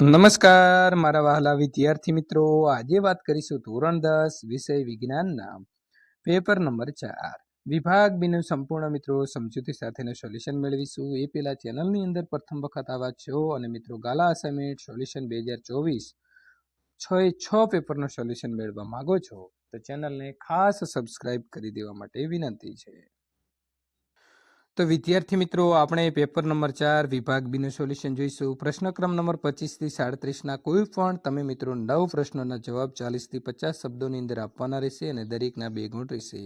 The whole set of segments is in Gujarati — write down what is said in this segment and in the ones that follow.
નમસ્કાર મારા વહાલા વિદ્યાર્થી મિત્રો, આજે વાત કરીશું ધોરણ 10 વિષય વિજ્ઞાનના પેપર નંબર 4 વિભાગ બીનું સંપૂર્ણ મિત્રો સમજૂતી સાથેનું સોલ્યુશન મેળવીશું। એ પહેલા ચેનલની અંદર પ્રથમ વખત આવ્યા છો અને મિત્રો ગાલા અસાઇનમેન્ટ સોલ્યુશન 2024 6 પેપરનું સોલ્યુશન મેળવવા માંગો છો તો ચેનલને ખાસ સબસ્ક્રાઇબ કરી દેવા માટે વિનંતી છે। તો વિદ્યાર્થી મિત્રો, આપણે પેપર નંબર 4 વિભાગ બીનું સોલ્યુશન જોઈશું। પ્રશ્નક્રમ નંબર 25 થી 37 કોઈ પણ તમે મિત્રો 9 પ્રશ્નોના જવાબ 40 થી 50 શબ્દોની અંદર આપવાના રહેશે અને દરેકના 2 ગુણ રહેશે।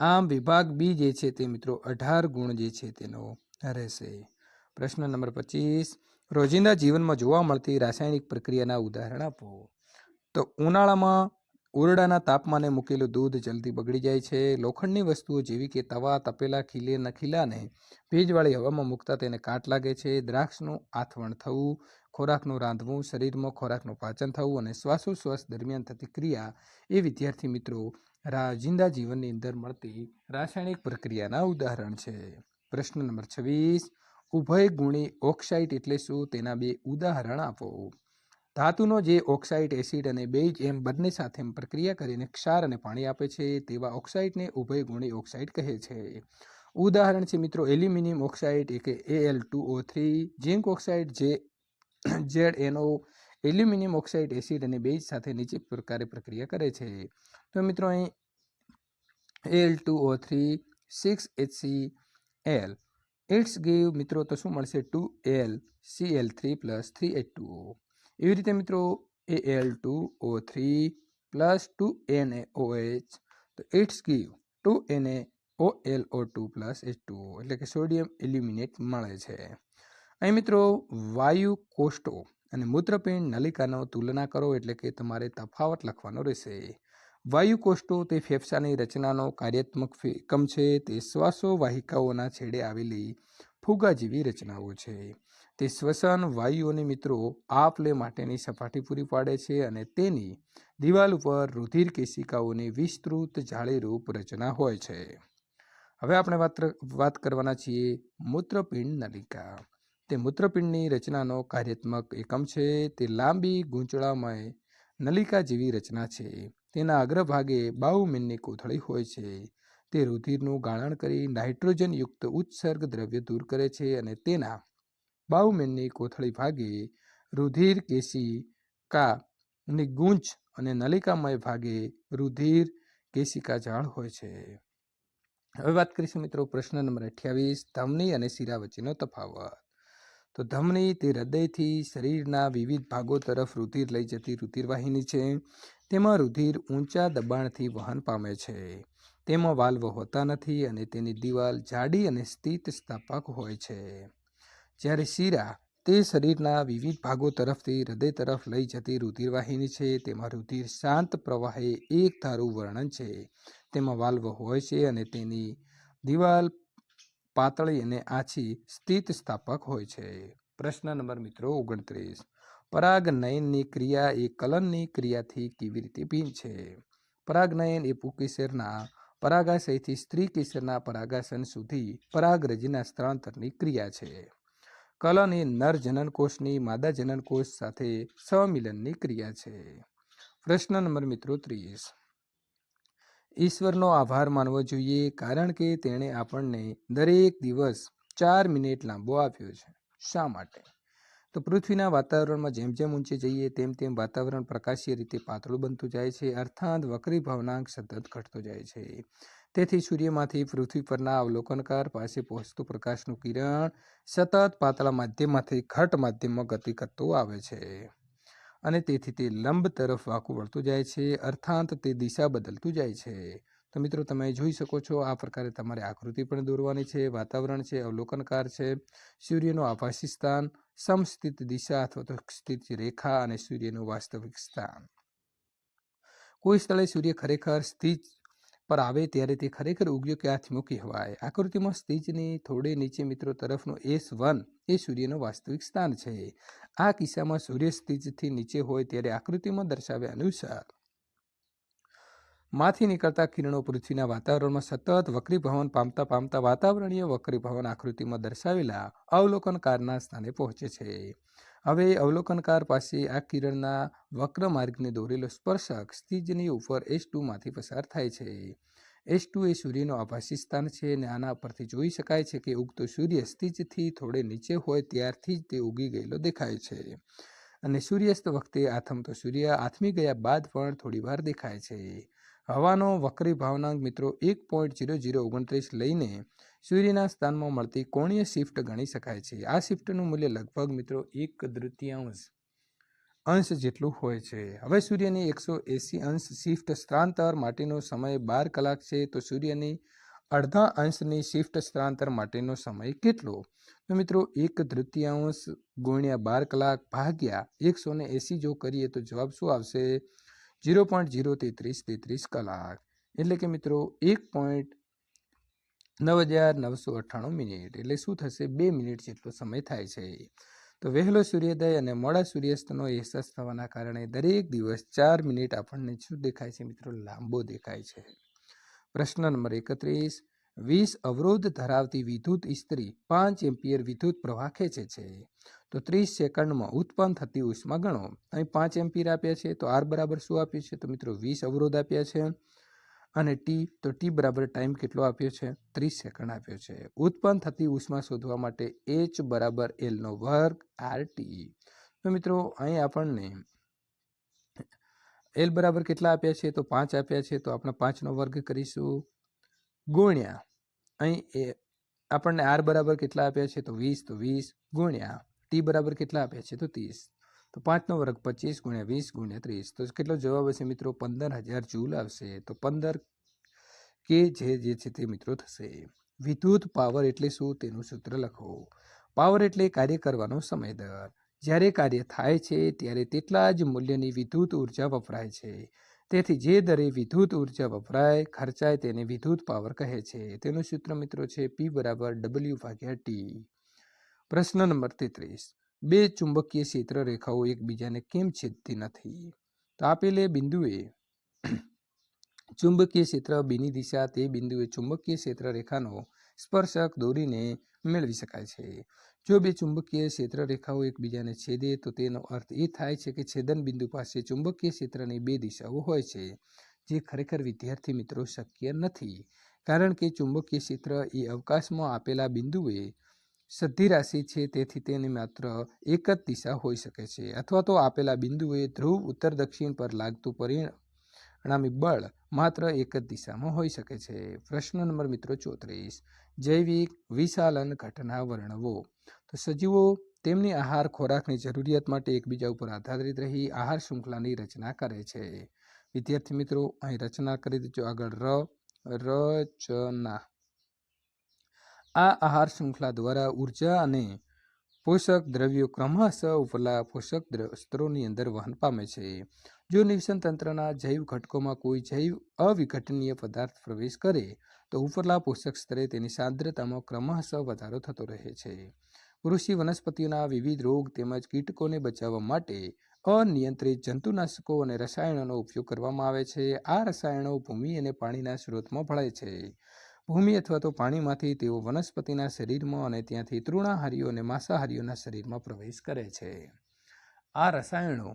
આમ વિભાગ બી જે છે તે મિત્રો 18 ગુણ જે છે તેનો રહેશે। પ્રશ્ન નંબર 25, રોજિંદા જીવનમાં જોવા મળતી રાસાયણિક પ્રક્રિયાના ઉદાહરણ આપો। તો ઉનાળામાં ઓરડાના તાપમાને મૂકેલું દૂધ જલ્દી બગડી જાય છે। લોખંડની વસ્તુઓ જેવી કે તવા, તપેલા, ખીલાને ભેજવાળી હવામાં મૂકતા તેને કાટ લાગે છે। દ્રાક્ષનું આથવણ થવું, ખોરાકનું રાંધવું, શરીરમાં ખોરાકનું પાચન થવું અને શ્વાસોશ્વાસ દરમિયાન થતી ક્રિયા એ વિદ્યાર્થી મિત્રો રોજિંદા જીવનની અંદર મળતી રાસાયણિક પ્રક્રિયાના ઉદાહરણ છે। પ્રશ્ન નંબર 26, ઉભયગુણી ઓક્સાઇડ એટલે શું? તેના 2 ઉદાહરણ આપો। ધાતુનો જે ઓક્સાઇડ, એસિડ અને બેઝ એમ બંને સાથે પ્રક્રિયા કરીને ક્ષાર અને પાણી આપે છે તેવા ઓક્સાઇડને ઉભયગુણી ઓક્સાઇડ કહે છે। ઉદાહરણ છે મિત્રો એલ્યુમિનિયમ ઓક્સાઇડ કે Al2O3, zinc oxide ZnO। Aluminium oxide acid અને બેઝ સાથે નીચે પ્રકારે પ્રક્રિયા કરે છે। તો મિત્રો અહીં Al2O3 6HCl ઇટ્સ ગીવ મિત્રો તો શું મળશે 2LCl3 + 3H2O। એવી રીતે મિત્રો Al2O3 + 2NaOH તો ઇટ્સ ગીવ 2NaOlO2 + H2O એટલે કે સોડિયમ એલ્યુમિનેટ મળે છે। અહીં મિત્રો વાયુ કોષ્ટો અને મૂત્રપિંડ નલિકાનો તુલના કરો એટલે કે તમારે તફાવત લખવાનો રહેશે। વાયુ કોષ્ટો તે ફેફસાની રચનાનો કાર્યાત્મક એકમ છે। તે શ્વાસોવાહિકાઓના છેડે આવેલી ફુગા જેવી રચનાઓ છે। તે શ્વસન વાયુઓને મિત્રો આપ-લે માટેની સપાટી પૂરી પાડે છે અને તેની દિવાલ ઉપર રુધિર કેશિકાઓની વિસ્તૃત જાળીરૂપ રચના હોય છે। હવે આપણે વાત કરવાના છીએ મૂત્રપિંડ નલિકા। તે મૂત્રપિંડની રચનાનો કાર્યાત્મક એકમ છે। તે લાંબી ગૂંચળામય નલિકા જેવી રચના છે। તેના અગ્રભાગે બાઉમેનની કોથળી હોય છે। તે રુધિરનું ગાળણ કરી નાઇટ્રોજનયુક્ત ઉત્સર્ગ દ્રવ્ય દૂર કરે છે અને તેના બાઉમેનની કોથળી ભાગે રુધિર કેશિકાની ગૂંચ અને નલિકામય ભાગે રુધિર કેશિકા જાળ હોય છે। હવે વાત કરીશું મિત્રો પ્રશ્ન નંબર 28, ધમની અને શિરા વચ્ચેનો તફાવત। તો ધમની તે હૃદયથી શરીરના વિવિધ ભાગો તરફ રુધિર લઈ જતી રુધિરવાહિની છે। તેમાં રુધિર ઊંચા દબાણથી વહન પામે છે। તેમાં વાલ્વ હોતા નથી અને તેની દિવાલ જાડી અને સ્થિતિસ્થાપક હોય છે। જ્યારે શિરા તે શરીરના વિવિધ ભાગો તરફથી હૃદય તરફ લઈ જતી રુધિરવાહિની છે। તેમાં રુધિર શાંત પ્રવાહે એક ધારું વર્ણન છે। તેમાં વાલ્વ હોય છે અને તેની દિવાલ પાતળી અને આછી સ્થિતિસ્થાપક હોય છે। પ્રશ્ન નંબર મિત્રો 29, પરાગનયનની ક્રિયા એ કલનની ક્રિયાથી કેવી રીતે ભિન્ન છે? પરાગનયન એ પુંકેસરના પરાગાશયથી સ્ત્રી કેસરના પરાગાશય સુધી પરાગરજના સ્થળાંતરની ક્રિયા છે। કલન એ નર જનનકોષની માદા જનનકોષ સાથે સંમિલનની ક્રિયા છે। પ્રશ્ન નંબર મિત્રો 30, ઈશ્વરનો આભાર માનવો જોઈએ કારણ કે તેણે આપણને દરેક દિવસ 4 મિનિટ લાંબો આપ્યો છે। શા માટે? તો પૃથ્વીના વાતાવરણમાં જેમ જેમ ઊંચે જઈએ તેમ તેમ વાતાવરણ પ્રકાશીય રીતે પાતળું બનતું જાય છે, અર્થાત વક્રીભાવનાંક સતત ઘટતો જાય છે। તેથી સૂર્યમાંથી પૃથ્વી પરના અવલોકનકાર પાસે પહોંચતું પ્રકાશનું કિરણ સતત પાતળા માધ્યમમાંથી ઘટ માધ્યમમાં ગતિ કરતું આવે છે અને તેથી તે લંબ તરફ વાંકું વળતું જાય છે, અર્થાત તે દિશા બદલતું જાય છે। તો મિત્રો તમે જોઈ શકો છો આ પ્રકારે તમારે આકૃતિ પણ દોરવાની છે। વાતાવરણ છે, અવલોકનકાર છે, સૂર્યનું આભાસી સ્થાન, સમસ્થિત દિશા અથવા તો સ્થિત રેખા અને સૂર્યનું વાસ્તવિક સ્થાન। કોઈ સ્થળે સૂર્ય ખરેખર સ્થિત પર આવે ત્યારે તે ખરેખર ઉગ્યો ક્યાંથી કહેવાય? આકૃતિમાં સ્થિતિની થોડે નીચે મિત્રો તરફનું S1 એ સૂર્યનું વાસ્તવિક સ્થાન છે। આ કિસ્સામાં સૂર્ય સ્થિતિથી નીચે હોય ત્યારે આકૃતિમાં દર્શાવ્યા અનુસાર માંથી નીકળતા કિરણો પૃથ્વીના વાતાવરણમાં સતત વક્રીભવન પામતા વાતાવરણીય વક્રીભવન આકૃતિમાં દર્શાવેલા અવલોકનકારના સ્થાને પહોંચે છે હવે અવલોકનકાર પાસે આ કિરણના વક્ર માર્ગને દોરેલો સ્પર્શક સ્થિજની ઉપર S2 માંથી પસાર થાય છે. S2 એ સૂર્યનું આભાસી સ્થાન છે અને આના પરથી જોઈ શકાય છે કે ઉગતો સૂર્ય સ્થિજથી થોડે નીચે હોય ત્યારથી જ તે ઉગી ગયેલો દેખાય છે અને સૂર્યાસ્ત વખતે આથમતો સૂર્ય આથમી ગયા બાદ પણ થોડી વાર દેખાય છે. હવાનો વક્રી ભાવનાંક મિત્રો 1.0029 લઈને સૂર્યના સ્થાનમાં મળતી કોણીય શિફ્ટ ગણી શકાય છે. આ શિફ્ટનું મૂલ્ય લગભગ મિત્રો 1/3 અંશ જેટલું હોય છે. હવે સૂર્યની 180 અંશ શિફ્ટ સ્થળાંતર માટેનો સમય 12 કલાક છે, તો સૂર્યની અડધા અંશની શિફ્ટ સ્થળાંતર માટેનો સમય કેટલો? તો મિત્રો 1/3 ગુણ્યા 12 કલાક ભાગ્યા 180 જો કરીએ તો જવાબ શું આવશે? 0.03333 કલાક, એટલે કે મિત્રો 1.9998 મિનિટ, એટલે શું થશે? 2 મિનિટ જેટલો સમય થાય છે. તો વહેલો સૂર્યોદય અને મોડા સૂર્યાસ્તનો અહેસાસ થવાના કારણે દરેક દિવસ 4 મિનિટ આપણને શું દેખાય છે મિત્રો? લાંબો દેખાય છે. પ્રશ્ન નંબર 31. 20 અવરોધ ધરાવતી વિદ્યુત ઇસ્ત્રી 5 એમ્પિયર વિદ્યુત પ્રવાહ ખેંચે છે, તો 30 સેકન્ડમાં ઉત્પન્ન થતી ઉષ્મા ગણો. અહીં 5 એમ્પિયર આપ્યા છે, તો આર બરાબર શું આપ્યું છે? તો મિત્રો 20 અવરોધ આપ્યા છે અને ટી, તો ટી બરાબર ટાઈમ કેટલો આપ્યો છે? 30 સેકન્ડ આપ્યો છે. ઉત્પન્ન થતી ઉષ્મા શોધવા માટે H બરાબર L² RT. તો મિત્રો અહીં આપણને L બરાબર કેટલા આપ્યા છે? તો 5 આપ્યા છે, તો આપણે 5નો વર્ગ કરીશું ગુણ્યા અહીં આપણને આર બરાબર કેટલા આપ્યા છે? તો 20, તો 20 ગુણ્યા ટી બરાબર કેટલા આપ્યા છે? તો 30, તો 5નો વર્ગ 25 ગુણ્યા 20 ગુણ્યા 30, તો કેટલો જવાબ હશે મિત્રો? 15,000 જૂલ આવશે. તો 15 કે જે છે તે મિત્રો થશે. વિદ્યુત પાવર એટલે શું તેનું સૂત્ર લખો. પાવર એટલે કાર્ય કરવાનો સમય દર. જ્યારે કાર્ય થાય છે ત્યારે તેટલા જ મૂલ્યની વિદ્યુત ઉર્જા વપરાય છે. તેથી જે દરે વિદ્યુત ઉર્જા વપરાય ખર્ચાય તેને વિદ્યુત પાવર કહે છે. તેનું સૂત્ર મિત્રો છે P બરાબર W/T. પ્રશ્ન નંબર 33. બે ચુંબકીય ક્ષેત્ર રેખાઓ એકબીજાને કેમ છેદતી નથી? તો આપેલે બિંદુએ ચુંબકીય ક્ષેત્ર બીની દિશા તે બિંદુએ ચુંબકીય ક્ષેત્ર રેખાનો સ્પર્શક દોરીને મેળવી શકાય છે. જો બે ચુંબકીય ક્ષેત્ર રેખાઓ એકબીજાને છેદે તો તેનો અર્થ એ થાય છે કે છેદન બિંદુ પાસે ચુંબકીય ક્ષેત્રની બે દિશાઓ હોય છે, જે ખરેખર વિદ્યાર્થી મિત્રો શક્ય નથી, કારણ કે ચુંબકીય ક્ષેત્ર એ અવકાશમાં આપેલા બિંદુએ સદ્ધિ રાશિ છે, તેથી તેની માત્ર એક જ દિશા હોઈ શકે છે, અથવા તો આપેલા બિંદુએ ધ્રુવ ઉત્તર દક્ષિણ પર લાગતું પરિણામી બળ માત્ર એક જ દિશામાં હોઈ શકે છે. પ્રશ્ન નંબર મિત્રો 34. જૈવિક વિશાલન ઘટના વર્ણવો. તો સજીવો તેમની આહાર ખોરાકની જરૂરિયાત માટે એકબીજા ઉપર આધારિત રહી આહાર શૃંખલાની રચના કરે છે. વિદ્યાર્થી મિત્રો અહીં રચના કરી દેજો આગળ રચના. આ આહાર શૃંખલા દ્વારા ઉર્જા અને પોષક દ્રવ્યો ક્રમશઃ ઉપલા પોષક સ્ત્રોતની અંદર વહન પામે છે. જો નિવસન તંત્રના જૈવ ઘટકોમાં કોઈ જૈવ અવિઘટનીય પદાર્થ પ્રવેશ કરે તો ઉપરલા પોષક સ્તરે તેની સાંદ્રતામાં ક્રમશઃ વધારો થતો રહે છે. કૃષિ વનસ્પતિઓના વિવિધ રોગ તેમજ કીટકોને બચાવવા માટે અનિયંત્રિત જંતુનાશકો અને રસાયણોનો ઉપયોગ કરવામાં આવે છે. આ રસાયણો ભૂમિ અને પાણીના સ્ત્રોતમાં ભળે છે. ભૂમિ અથવા તો પાણીમાંથી તેઓ વનસ્પતિના શરીરમાં અને ત્યાંથી તૃણાહારીઓ અને માંસાહારીઓના શરીરમાં પ્રવેશ કરે છે. આ રસાયણો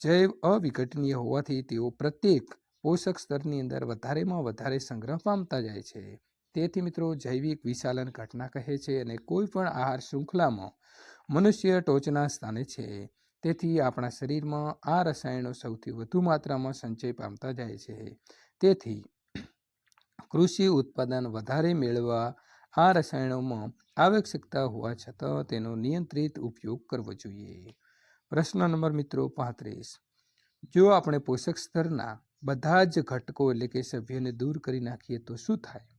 જૈવ અવિઘટનીય હોવાથી તેઓ પ્રત્યેક પોષક સ્તરની અંદર વધારેમાં વધારે સંગ્રહ પામતા જાય છે. તેથી મિત્રો જૈવિક વિશાલન ઘટના કહે છે અને કોઈ પણ આહાર શૃંખલામાં મનુષ્ય ટોચના સ્થાને છે. તેથી આપણા શરીરમાં આ રસાયણો સૌથી વધુ માત્રામાં સંચય પામતા જાય છે. તેથી કૃષિ ઉત્પાદન વધારે મેળવવા આ રસાયણોમાં આવશ્યકતા હોવા છતાં તેનો નિયંત્રિત ઉપયોગ કરવો જોઈએ. પ્રશ્ન નંબર મિત્રો 35. જો આપણે પોષક સ્તરના બધા જ ઘટકો એટલે કે સભ્યોને દૂર કરી નાખીએ તો શું થાય?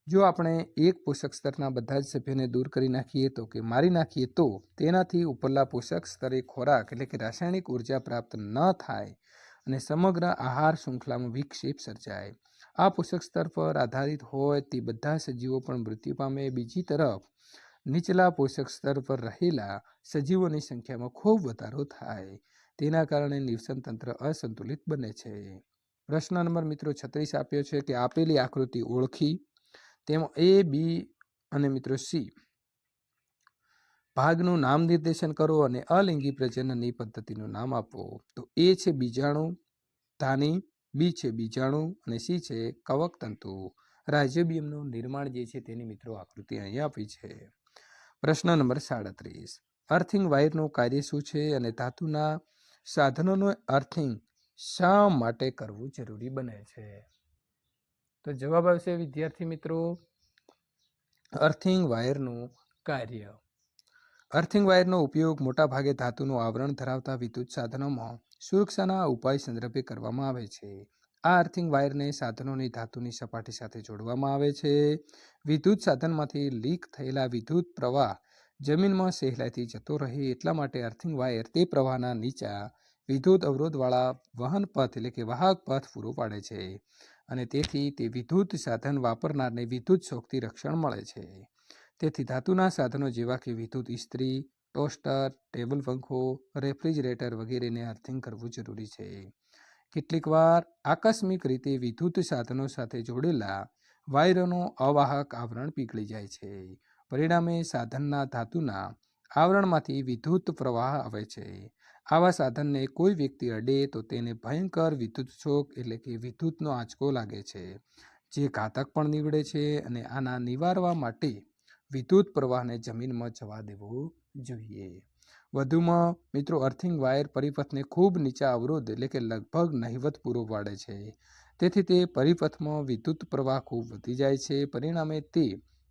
જો આપણે એક પોષક સ્તરના બધા જ સભ્યોને દૂર કરી નાખીએ તો કે મારી નાખીએ તો તેનાથી ઉપરલા પોષક સ્તરે ખોરાક એટલે કે રાસાયણિક ઉર્જા પ્રાપ્ત ન થાય અને સમગ્ર આહાર શૃંખલામાં વિક્ષેપ સર્જાય. આ પોષક સ્તર પર આધારિત હોય તે બધા સજીવો પણ મૃત્યુ પામે. બીજી તરફ નીચલા પોષક સ્તર પર રહેલા સજીવોની સંખ્યામાં ખૂબ વધારો થાય. તેના કારણે નિવસન તંત્ર અસંતુલિત બને છે. પ્રશ્ન નંબર મિત્રો 36 આપ્યો છે કે આપેલી આકૃતિ ઓળખી તેમાં A, B અને મિત્રો C ભાગનું નામ નિર્દેશન કરો અને અલિંગી પ્રજનનની પદ્ધતિનું નામ આપો. તો એ છે બીજાણુ ધાની, બી છે બીજાણુ અને સી છે કવક તંતુ. રાઇઝોબિયમનું નિર્માણ જે છે તેની મિત્રો આકૃતિ અહીં આપી છે. પ્રશ્ન નંબર 37. અર્થિંગ વાયરનું કાર્ય શું છે અને ધાતુના સાધનોનું અર્થિંગ શા માટે કરવું જરૂરી બને છે? તો જવાબ આવશે વિદ્યાર્થી મિત્રો અર્થિંગ વાયરનું કાર્ય. અર્થિંગ વાયરનો ઉપયોગ મોટાભાગે ધાતુનું આવરણ ધરાવતા વિદ્યુત સાધનોમાં સુરક્ષાના ઉપાય સંદર્ભે કરવામાં આવે છે. આ અર્થિંગ વાયરને સાધનોની ધાતુની સપાટી સાથે જોડવામાં આવે છે. વિદ્યુત સાધનમાંથી લીક થયેલા વિદ્યુત પ્રવાહ જમીનમાં સહેલાઈથી જતો રહે એટલા માટે અર્થિંગ વાયર તે પ્રવાહના નીચા વિદ્યુત અવરોધવાળા વહન પથ એટલે કે વાહક પથ પૂરો પાડે છે અને તેથી તે વિદ્યુત સાધન વાપરનારને વિદ્યુત શોકથી રક્ષણ મળે છે. તેથી ધાતુના સાધનો જેવા કે વિદ્યુત ઇસ્ત્રી, ટોસ્ટર, ટેબલ પંખો, રેફ્રિજરેટર વગેરેને અર્થિંગ કરવું જરૂરી છે. કેટલીક વાર આકસ્મિક રીતે વિદ્યુત સાધનો સાથે જોડેલા વાયરોનો અવાહક આવરણ પીગળી જાય છે. પરિણામે સાધનના ધાતુના આવરણમાંથી વિદ્યુત પ્રવાહ આવે છે. આવા સાધનને કોઈ વ્યક્તિ અડે તો તેને ભયંકર વિદ્યુત શોક એટલે કે વિદ્યુતનો આંચકો લાગે છે, જે ઘાતક પણ નીવડે છે અને આના નિવારવા માટે વિદ્યુત પ્રવાહને જમીનમાં જવા દેવો જોઈએ. વધુમાં મિત્રો અર્થિંગ વાયર પરિપથને ખૂબ નીચા અવરોધ એટલે કે લગભગ નહિવત પૂરો પાડે છે. તેથી તે પરિપથમાં વિદ્યુત પ્રવાહ ખૂબ વધી જાય છે. પરિણામે તે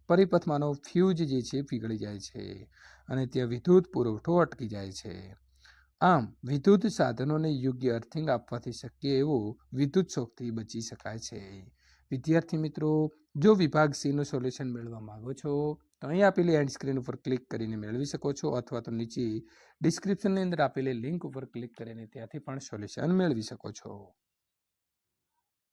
પરિપથમાંનો ફ્યુઝ જે છે પીગળી જાય છે અને ત્યાં વિદ્યુત પુરવઠો અટકી જાય છે. આમ વિદ્યુત સાધનોને યોગ્ય અર્થિંગ આપવાથી શક્ય એવો વિદ્યુત શોકથી બચી શકાય છે. વિદ્યાર્થી મિત્રો જો વિભાગ સીનું સોલ્યુશન મેળવવા માંગો છો તો અહીં આપેલી એન્ડ સ્ક્રીન ઉપર ક્લિક કરીને મેળવી શકો છો અથવા તો નીચે ડિસ્ક્રિપ્શનની અંદર આપેલી લિંક ઉપર ક્લિક કરીને ત્યાંથી પણ સોલ્યુશન મેળવી શકો છો.